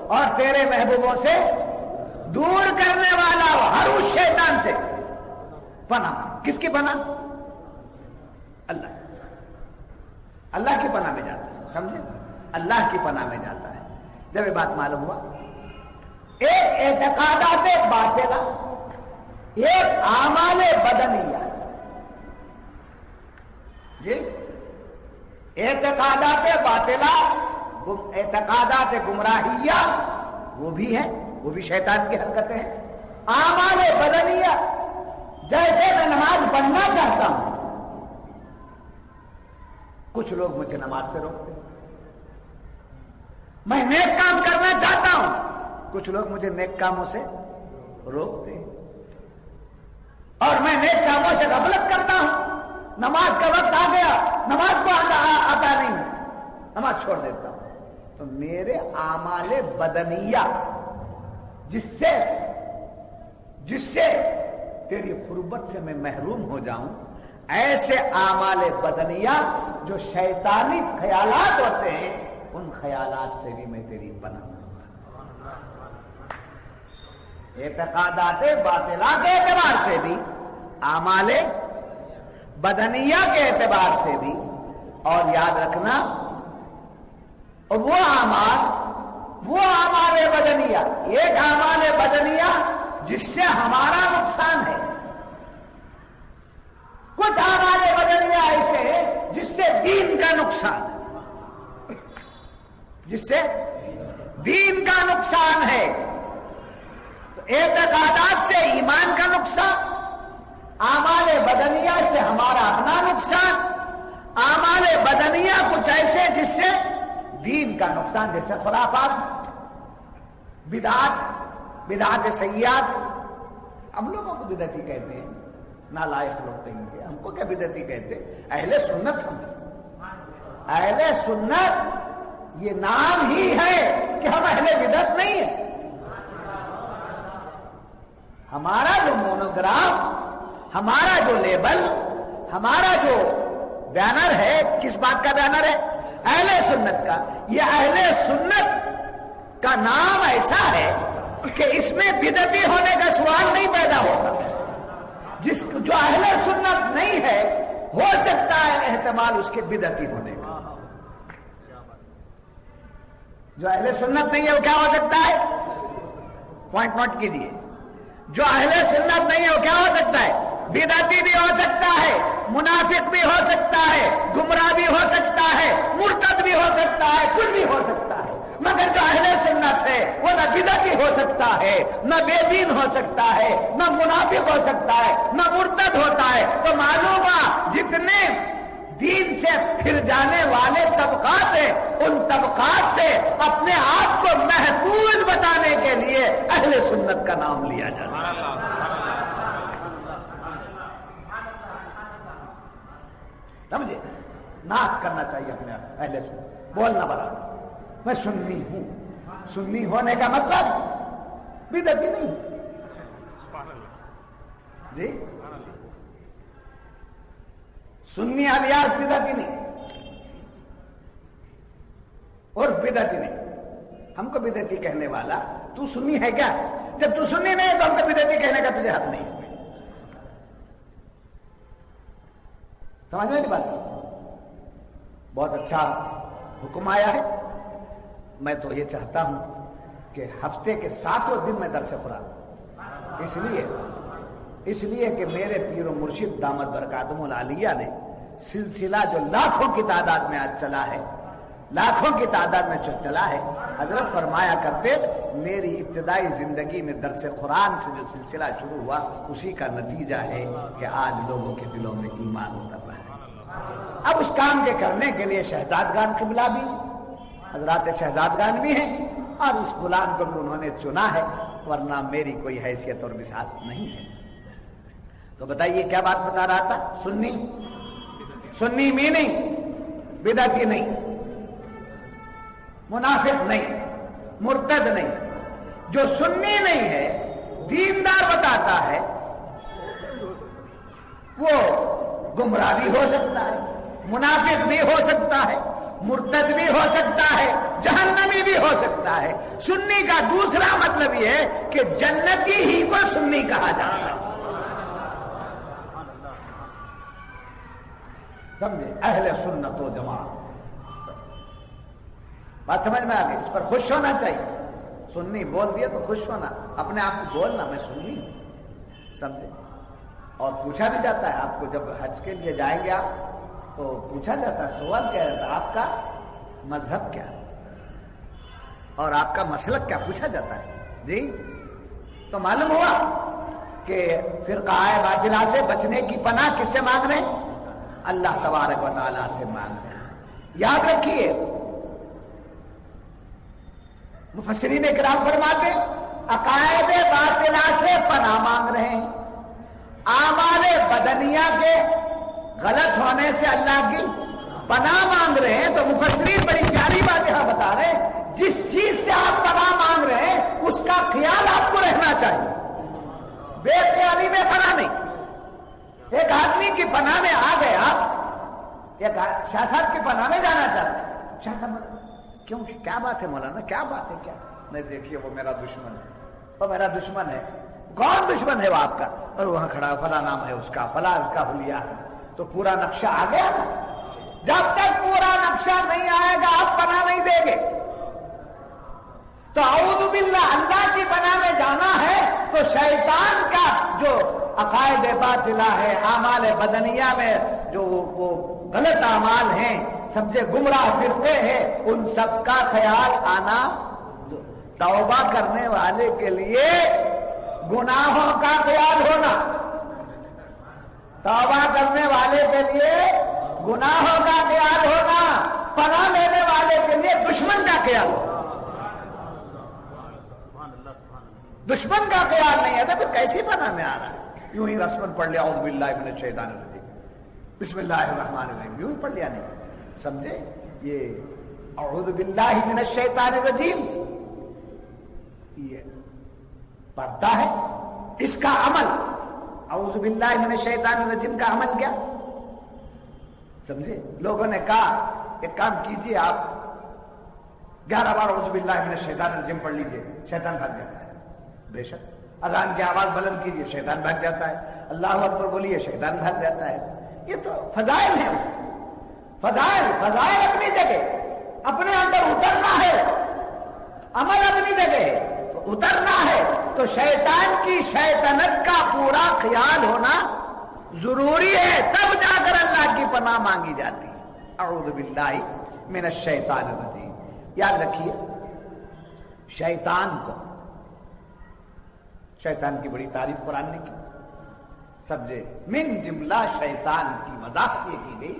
اور تیرے محبوبوں سے دور کرنے والا ہو ہر اس شیطان سے پناہ. کس کی پناہ؟ اللہ. اللہ کی پناہ میں جاتا ہے. سمجھے؟ اللہ کی پناہ میں جاتا ہے. جب یہ بات معلوم ہوا، ایک اعتقادات باطلہ، ایک اعمال بدنیہ. جی اعتقادات باطلہ، اعتقادات گمراہیہ وہ بھی ہیں، وہ بھی شیطان کی حرکتیں ہیں. اعمال بدنیہ، جیسے میں نماز پڑھنا چاہتا ہوں، کچھ لوگ مجھے نماز سے روکتے ہیں. میں نیک کام کرنا چاہتا ہوں، کچھ لوگ مجھے نیک کاموں سے روکتے ہیں. اور میں نیک کاموں سے غفلت کرتا ہوں. نماز کا وقت آ گیا، نماز کو آتا نہیں، نماز چھوڑ دیتا ہوں. تو میرے اعمال بدنیہ جس سے تیری قربت سے میں محروم ہو جاؤں، ایسے اعمال بدنیہ جو شیطانی خیالات ہوتے ہیں، ان خیالات سے بھی میں تیری پناہ ہوں. اعتقادات باطلہ کے اعتبار سے بھی، اعمال بدنیہ کے اعتبار سے بھی. اور یاد رکھنا، اور وہ اعمال بدنیہ، ایک اعمال بدنیہ جس سے ہمارا نقصان ہے. کچھ اعمال بدنیہ ایسے ہیں جس سے دین کا نقصان ہے، جس سے دین کا نقصان ہے. تو اعتقادات سے ایمان کا نقصان، اعمال بدنیہ سے ہمارا اپنا نقصان. اعمال بدنیہ کچھ ایسے جس سے دین کا نقصان، جیسے خرافات، بدعات سیئات. ہم لوگوں کو بدعتی کہتے ہیں، نالائق لوگ کہیں گے. ہم کو کیا بدعتی کہتے ہیں؟ اہل سنت. ہم اہل سنت یہ نام ہی ہے کہ ہم اہل بدعت نہیں ہیں. ہمارا جو مونوگرام، ہمارا جو لیبل، ہمارا جو بینر ہے، کس بات کا بینر ہے؟ اہل سنت کا. یہ اہل سنت کا نام ایسا ہے کہ اس میں بدعتی ہونے کا سوال نہیں پیدا ہوتا. جو اہل سنت نہیں ہے، ہو سکتا ہے احتمال اس کے بدعتی ہونے کا. جو اہل سنت نہیں ہے وہ کیا ہو سکتا ہے؟ پوائنٹ نوٹ کیجیے. جو اہل سنت نہیں ہے وہ کیا ہو سکتا ہے؟ بدعتی بھی ہو سکتا ہے، منافق بھی ہو سکتا ہے، گمراہ بھی ہو سکتا ہے، مرتد بھی ہو سکتا ہے، کچھ بھی ہو سکتا ہے. مگر جو اہل سنت ہے وہ نہ بدعتی ہو سکتا ہے، نہ بے دین ہو سکتا ہے، نہ منافق ہو سکتا ہے، نہ مرتد ہوتا ہے. تو معلوم ہوا جتنے دین سے پھر جانے والے طبقات ہیں، ان طبقات سے اپنے آپ کو محفوظ بتانے کے لیے اہل سنت کا نام لیا جاتا ہے. سمجھے؟ ناز کرنا چاہیے اپنے اہل سنت، بولنا بڑا میں سنی ہوں. سنی ہونے کا مطلب بدعتی نہیں. جی سنی الیاس بدعتی نہیں اور بدعتی نہیں. ہم کو بدعتی کہنے والا تو سنی ہے کیا؟ جب تو سنی نہیں ہے تو ہم کو بدعتی کہنے کا تجھے حق نہیں. سمجھ میں نہیں بات؟ بہت اچھا حکم آیا ہے. میں تو یہ چاہتا ہوں کہ ہفتے کے 7 دن میں درس قرآن، اس لیے کہ میرے پیر و مرشد دامت برکاتہم العالیہ نے سلسلہ جو لاکھوں کی تعداد میں آج چلا ہے، لاکھوں کی تعداد میں چلا ہے، حضرت فرمایا کرتے میری ابتدائی زندگی میں درس قرآن سے جو سلسلہ شروع ہوا اسی کا نتیجہ ہے کہ آج لوگوں کے دلوں میں ایمان اتر رہا ہے. اب اس کام کے کرنے کے لیے شہزادگان قبلہ بھی، حضرات شہزادگان بھی ہیں، اور اس غلام کو بھی انہوں نے چنا ہے، ورنہ میری کوئی حیثیت اور مثال نہیں ہے. تو بتائیے کیا بات بتا رہا تھا؟ سنی میننگ بدعتی نہیں، منافق نہیں، مرتد نہیں. جو سنی نہیں ہے، دیندار بتاتا ہے، وہ گمراہ بھی ہو سکتا ہے، منافق بھی ہو سکتا ہے، مرتد بھی ہو سکتا ہے، جہنمی بھی ہو سکتا ہے۔ سنی کا دوسرا مطلب یہ ہے کہ جنتی ہی کو سنی کہا جاتا ہے، سمجھے؟ اہل سنت و جماعت، بات سمجھ میں آ گئی؟ اس پر خوش ہونا چاہیے۔ سنی بول دیا تو خوش ہونا، اپنے آپ کو بولنا میں سنی ہوں، سمجھے؟ اور پوچھا بھی جاتا ہے آپ کو، جب حج کے لیے جائیں گے آپ تو پوچھا جاتا ہے، سوال کیا رہتا ہے، آپ کا مذہب کیا اور آپ کا مسلک کیا، پوچھا جاتا ہے جی۔ تو معلوم ہوا کہ فرقہ باطلہ سے بچنے کی پناہ کس سے مانگ رہے ہیں؟ اللہ تبارک و تعالیٰ سے مانگ رہے ہیں۔ یاد رکھیے مفسرین کرام فرماتے عقائد باطلہ سے پناہ مانگ رہے ہیں، اعمال بدنیہ کے غلط ہونے سے اللہ کی پناہ مانگ رہے ہیں۔ تو مفسرین بڑی پیاری بات یہاں بتا رہے ہیں، جس چیز سے آپ پناہ مانگ رہے ہیں اس کا خیال آپ کو رہنا چاہیے، بے خیالی میں پناہ نہیں۔ ایک آدمی کی پناہ میں آ گیا، ایک شاہ صاحب کی پناہ میں جانا چاہتا ہے، شاہ صاحب کیوں، کیا بات ہے مولانا، کیا بات ہے، کیا نہیں؟ دیکھیے وہ میرا دشمن ہے، وہ میرا دشمن ہے۔ کون دشمن ہے وہ آپ کا؟ اور وہاں کھڑا فلاں نام ہے اس کا، فلاں اس کا حلیہ ہے۔ تو پورا نقشہ آ گیا نا؟ جب تک پورا نقشہ نہیں آئے گا آپ پناہ نہیں دیں گے۔ تو اعوذ باللہ، اللہ کی پناہ میں جانا ہے تو شیطان کا جو عقائد باطلہ ہے، اعمال بدنیہ میں جو وہ غلط اعمال ہیں، سمجھے، گمراہ فرقے ہیں، ان سب کا خیال آنا۔ توبہ کرنے والے کے لیے گناہوں کا خیال ہونا، توبہ کرنے والے کے لیے گناہوں کا خیال ہونا، پناہ لینے والے کے لیے دشمن کا خیال ہونا۔ دشمن کا خیال نہیں ہے تو پھر کیسی پناہ میں آ رہا ہے؟ یوں ہی رسمن پڑھ لیا اعوذ باللہ من الشیطان الرجیم، بسم اللہ الرحمن الرحیم، یوں ہی پڑھ لیا، نہیں سمجھے؟ یہ اعوذ باللہ من الشیطان الرجیم یہ پڑھتا ہے، اس کا عمل اعوذ باللہ من الشیطان الرجیم کا عمل کیا؟ سمجھے؟ لوگوں نے کہا ایک کام کیجئے، آپ 11 بار اعوذ باللہ من الشیطان الرجیم پڑھ لیجئے، شیطان بھاگ جاتا ہے۔ بے شک اذان کی آواز بلند کیجئے، شیطان بھاگ جاتا ہے۔ اللہ اکبر بولیے، شیطان بھاگ جاتا ہے۔ یہ تو فضائل ہیں، اس فضائل اپنی جگہ، اپنے اندر اترنا ہے، عمل اپنی جگہ ہے تو اترنا ہے۔ تو شیطان کی شیطنت کا پورا خیال ہونا ضروری ہے، تب جا کر اللہ کی پناہ مانگی جاتی ہے۔ اعوذ باللہ من الشیطان الرجیم۔ یاد رکھیے شیطان کو، شیطان کی بڑی تعریف قرآن نے کی، سمجھے؟ من جملہ شیطان کی وضاحت یہ کی گئی،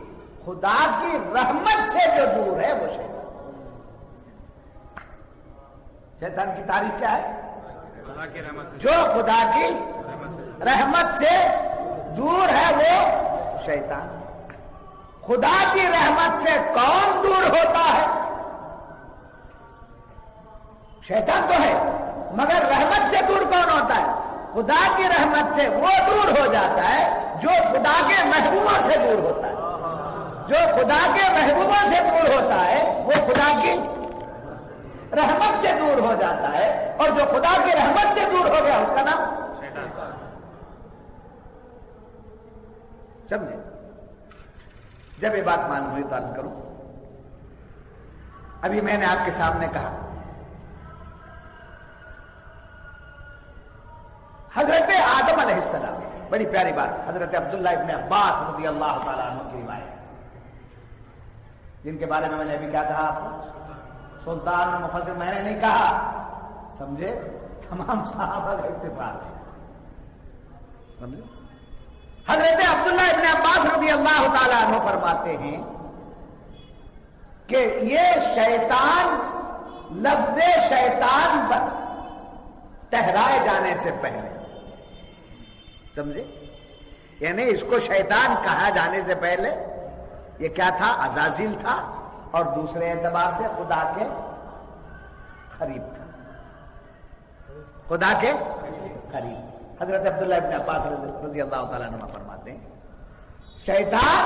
خدا کی رحمت سے جو دور ہے وہ شیطان۔ شیطان کی تعریف کیا ہے؟ جو خدا کی رحمت سے دور ہے وہ شیطان۔ خدا کی رحمت سے کون دور ہوتا ہے؟ شیطان تو ہے، مگر رحمت سے دور کون ہوتا ہے؟ خدا کی رحمت سے وہ دور ہو جاتا ہے جو خدا کے محبوبوں سے دور ہوتا ہے۔ جو خدا کے محبوبوں سے دور ہوتا ہے وہ خدا کی رحمت سے دور ہو جاتا ہے، اور جو خدا کی رحمت سے دور ہو گیا اس کا نام شیطان۔ سمجھے؟ جب یہ بات معلوم ہوئی تو عرض کروں، ابھی میں نے آپ کے سامنے کہا حضرت آدم علیہ السلام، بڑی پیاری بات، حضرت عبداللہ ابن عباس رضی اللہ تعالیٰ عنہ کی روایت، جن کے بارے میں نے ابھی کیا کہا آپ کو؟ سلطان مفسر میں نے نہیں کہا، سمجھے؟ تمام صحابہ کا اتفاق ہے، سمجھے؟ حضرت عبداللہ ابن عباس رضی اللہ تعالیٰ عنہ فرماتے ہیں کہ یہ شیطان، لفظ شیطان پر ٹہرائے جانے سے پہلے، سمجھے؟ یعنی اس کو شیطان کہا جانے سے پہلے یہ کیا تھا؟ عزازیل تھا، اور دوسرے اعتبار سے خدا کے قریب تھا، خدا کے قریب۔ حضرت عبداللہ ابن عباس رضی اللہ تعالیٰ عنہ فرماتے ہیں شیطان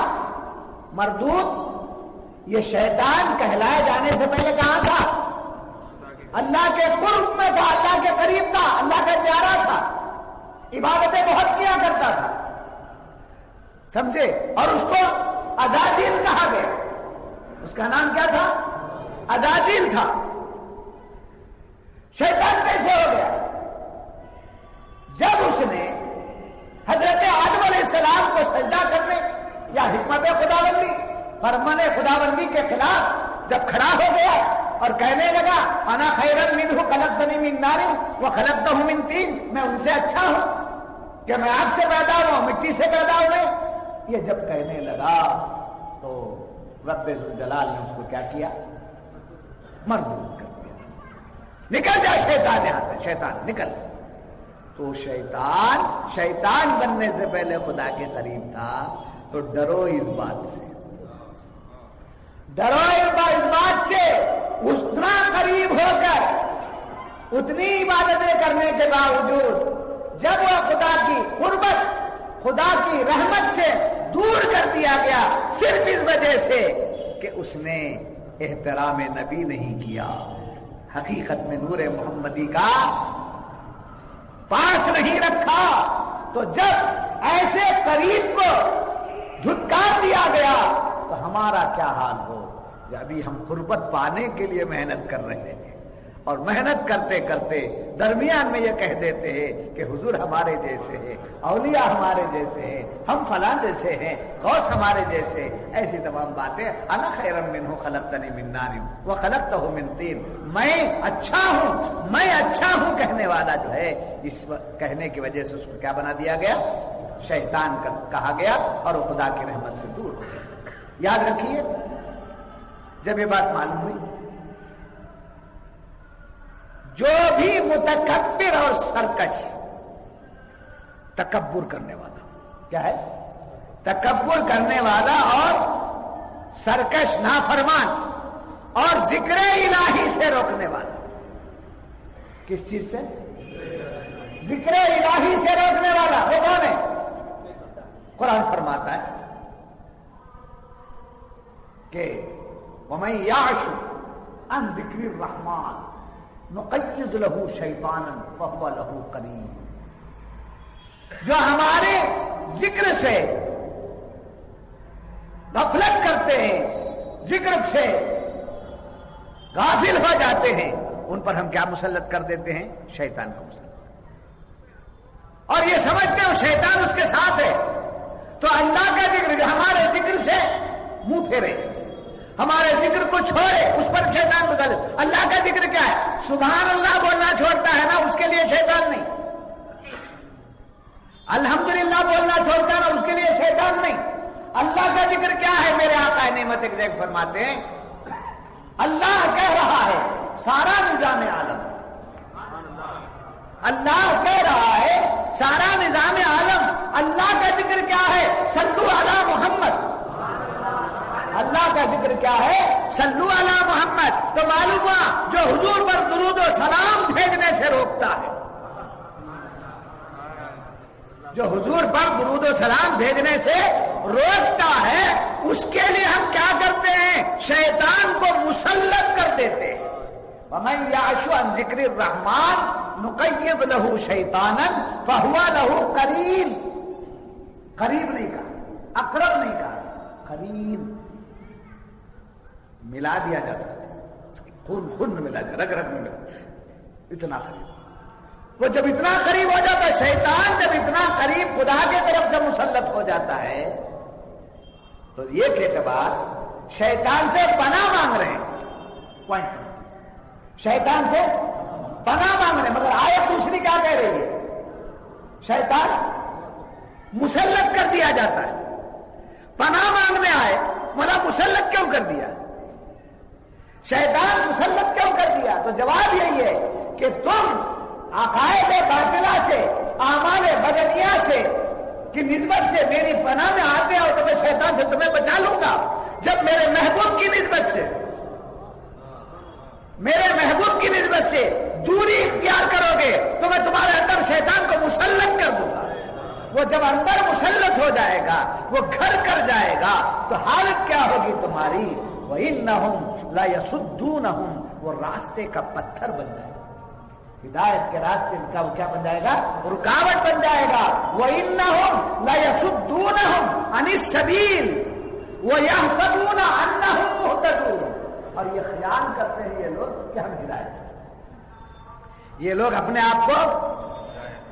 مردود یہ شیطان کہلائے جانے سے پہلے کہاں تھا؟ اللہ کے قرب میں تھا، اللہ کے قریب تھا، اللہ کا پیارا تھا، عبادتیں بہت کیا کرتا تھا، سمجھے؟ اور اس کو ازازیل کہا گیا، اس کا نام کیا تھا؟ ازازیل تھا۔ شیطان کیسے ہو گیا؟ جب اس نے حضرت آدم علیہ السلام کو سجدہ کرنے یا حکمت خداوندی فرمان خداوندی کے خلاف جب کھڑا ہو گیا اور کہنے لگا انا خیرن منہ خلقتنی من نار وخلقتہ من طین، میں ان سے اچھا ہوں کہ میں آگ سے پیدا ہوا ہوں، مٹی سے پیدا ہوئے، یہ جب کہنے لگا تو رب ذوالجلال نے اس کو کیا کیا؟ مردود کر دیا، نکل جا شیطان یہاں سے، شیطان نکل۔ تو شیطان بننے سے پہلے خدا کے قریب تھا، تو ڈرو اس بات سے، ڈرو اس بات سے، اتنا قریب ہو کر اتنی عبادتیں کرنے کے باوجود جب وہ خدا کی قربت، خدا کی رحمت سے دور کر دیا گیا صرف اس وجہ سے کہ اس نے احترام نبی نہیں کیا، حقیقت میں نور محمدی کا پاس نہیں رکھا، تو جب ایسے قریب کو دھتکار دیا گیا تو ہمارا کیا حال ہو؟ کہ ابھی ہم قربت پانے کے لیے محنت کر رہے ہیں، اور محنت کرتے کرتے درمیان میں یہ کہہ دیتے ہیں کہ حضور ہمارے جیسے ہیں، اولیاء ہمارے جیسے ہیں، ہم فلاں جیسے ہیں، غوث ہمارے جیسے، ایسی تمام باتیں۔ انا خیر منہ خلقتنی من نار وخلقتہ من طین، میں اچھا ہوں کہنے والا جو ہے، اس کہنے کی وجہ سے اس کو کیا بنا دیا گیا؟ شیطان کا کہا گیا، اور وہ خدا کی رحمت سے دور ہو گیا۔ یاد رکھیے، جب یہ بات معلوم ہوئی، جو بھی متکبر اور سرکش، تکبر کرنے والا، کیا ہے؟ تکبر کرنے والا اور سرکش، نافرمان اور ذکر الہی سے روکنے والا، کس چیز سے؟ ذکر الہی سے روکنے والا وہ کون ہے؟ قرآن فرماتا ہے کہ وَمَن يَعْشُ عَن ذِكْرِ الرَّحْمَٰنِ نُقَيِّضْ لَهُ شَيْطَانًا فَهُوَ لَهُ قَرِينٌ، جو ہمارے ذکر سے غفلت کرتے ہیں، ذکر سے غافل ہو جاتے ہیں، ان پر ہم کیا مسلط کر دیتے ہیں؟ شیطان کو مسلط، اور یہ سمجھتے ہیں شیطان اس کے ساتھ ہے، تو اللہ کا ذکر ہمارے ذکر سے منہ پھیرے، ہمارے ذکر کو چھوڑے، اس پر شیطان مسلط۔ اللہ کا ذکر کیا ہے؟ سبحان اللہ بولنا چھوڑتا ہے نا، اس کے لیے شیطان نہیں۔ الحمدللہ بولنا چھوڑتا ہے نا، اس کے لیے شیطان نہیں۔ اللہ کا ذکر کیا ہے؟ میرے آقا نعمت ایک فرماتے ہیں، اللہ کہہ رہا ہے سارا نظام عالم، اللہ کہہ رہا ہے سارا نظام عالم، اللہ کا ذکر کیا ہے؟ صلو علی محمد، اللہ کا ذکر کیا ہے؟ صلو علی محمد۔ تو معلوم ہوا جو حضور پر درود و سلام بھیجنے سے روکتا ہے، جو حضور پر درود و سلام بھیجنے سے روکتا ہے، اس کے لیے ہم کیا کرتے ہیں؟ شیطان کو مسلط کر دیتے ہیں۔ وَمَن يَعْشُ عَن ذِكْرِ الرَّحْمَٰنِ نُقَيِّضْ لَهُ شَيْطَانًا فَهُوَ لَهُ قَرِينٌ، قریب نہیں کہا، اقرب نہیں کہا، قرین، ملا دیا جاتا ہے، خون میں ملا جاتا، رگ میں ملا، اتنا قریب۔ وہ جب اتنا قریب ہو جاتا ہے، شیطان جب اتنا قریب خدا کی طرف سے مسلط ہو جاتا ہے، تو یہ کہتے بعد شیطان سے پناہ مانگ رہے ہیں، پوائنٹ، شیطان سے پناہ مانگ رہے ہیں، مگر آیت دوسری کیا کہہ رہی ہے؟ شیطان مسلط کر دیا جاتا ہے۔ پناہ مانگنے آئے، مولا مسلط کیوں کر دیا؟ شیطان مسلط کیوں کر دیا؟ تو جواب یہی ہے کہ تم عقائد باطلہ سے، اعمال بدنیہ سے کی نسبت سے میری پناہ میں آتے ہو تو میں شیطان سے تمہیں بچا لوں گا۔ جب میرے محبوب کی نسبت سے، میرے محبوب کی نسبت سے دوری اختیار کرو گے تو میں تمہارے اندر شیطان کو مسلط کر دوں گا۔ وہ جب اندر مسلط ہو جائے گا، وہ گھر کر جائے گا، تو حالت کیا ہوگی تمہاری؟ وَإِنَّهُمْ لَيَصُدُّونَهُمْ، وہ راستے کا پتھر بن جائے گا، ہدایت کے راستے کا وہ کیا بن جائے گا؟ رکاوٹ بن جائے گا. وَإِنَّهُمْ لَيَصُدُّونَهُمْ عَنِ السَّبِيلِ وَيَحْسَبُونَ أَنَّهُمْ مُهْتَدُونَ، اور یہ خیال کرتے ہیں یہ لوگ کہ ہم ہدایت ہیں. یہ لوگ اپنے آپ کو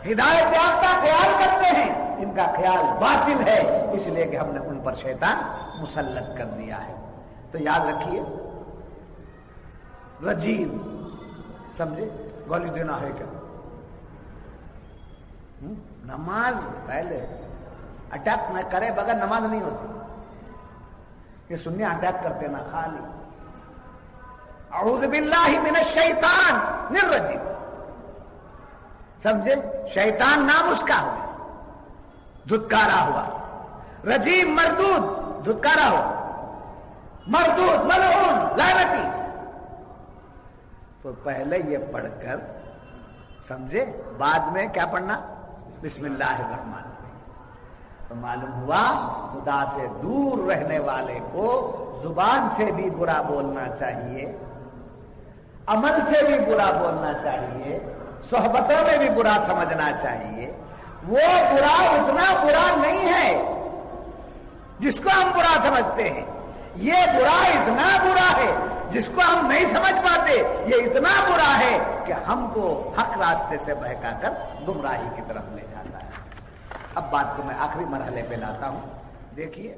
ہدایت یافتہ خیال کرتے ہیں، ان کا خیال باطل ہے، اس لیے کہ ہم نے ان پر شیطان مسلط کر دیا ہے. تو یاد رکھیے رجیم، سمجھے گولی دینا ہے کیا؟ نماز پہلے اٹیک نہ کرے بغیر نماز نہیں ہوتی. یہ سننے اٹیک کرتے نا خالی اعوذ باللہ من الشیطان الرجیم، سمجھے؟ شیطان نام اس کا ہوا، دھتکارا ہوا. رجیم مردود، دھتکارا ہوا، مردود ملعون لعنتی. تو پہلے یہ پڑھ کر سمجھے، بعد میں کیا پڑھنا؟ بسم اللہ الرحمن الرحیم. تو معلوم ہوا خدا سے دور رہنے والے کو زبان سے بھی برا بولنا چاہیے، عمل سے بھی برا بولنا چاہیے، صحبتوں میں بھی برا سمجھنا چاہیے. وہ برا اتنا برا نہیں ہے جس کو ہم برا سمجھتے ہیں، یہ برا اتنا برا ہے جس کو ہم نہیں سمجھ پاتے. یہ اتنا برا ہے کہ ہم کو حق راستے سے بہکا کر گمراہی کی طرف لے جاتا ہے. اب بات کو میں آخری مرحلے پہ لاتا ہوں. دیکھیے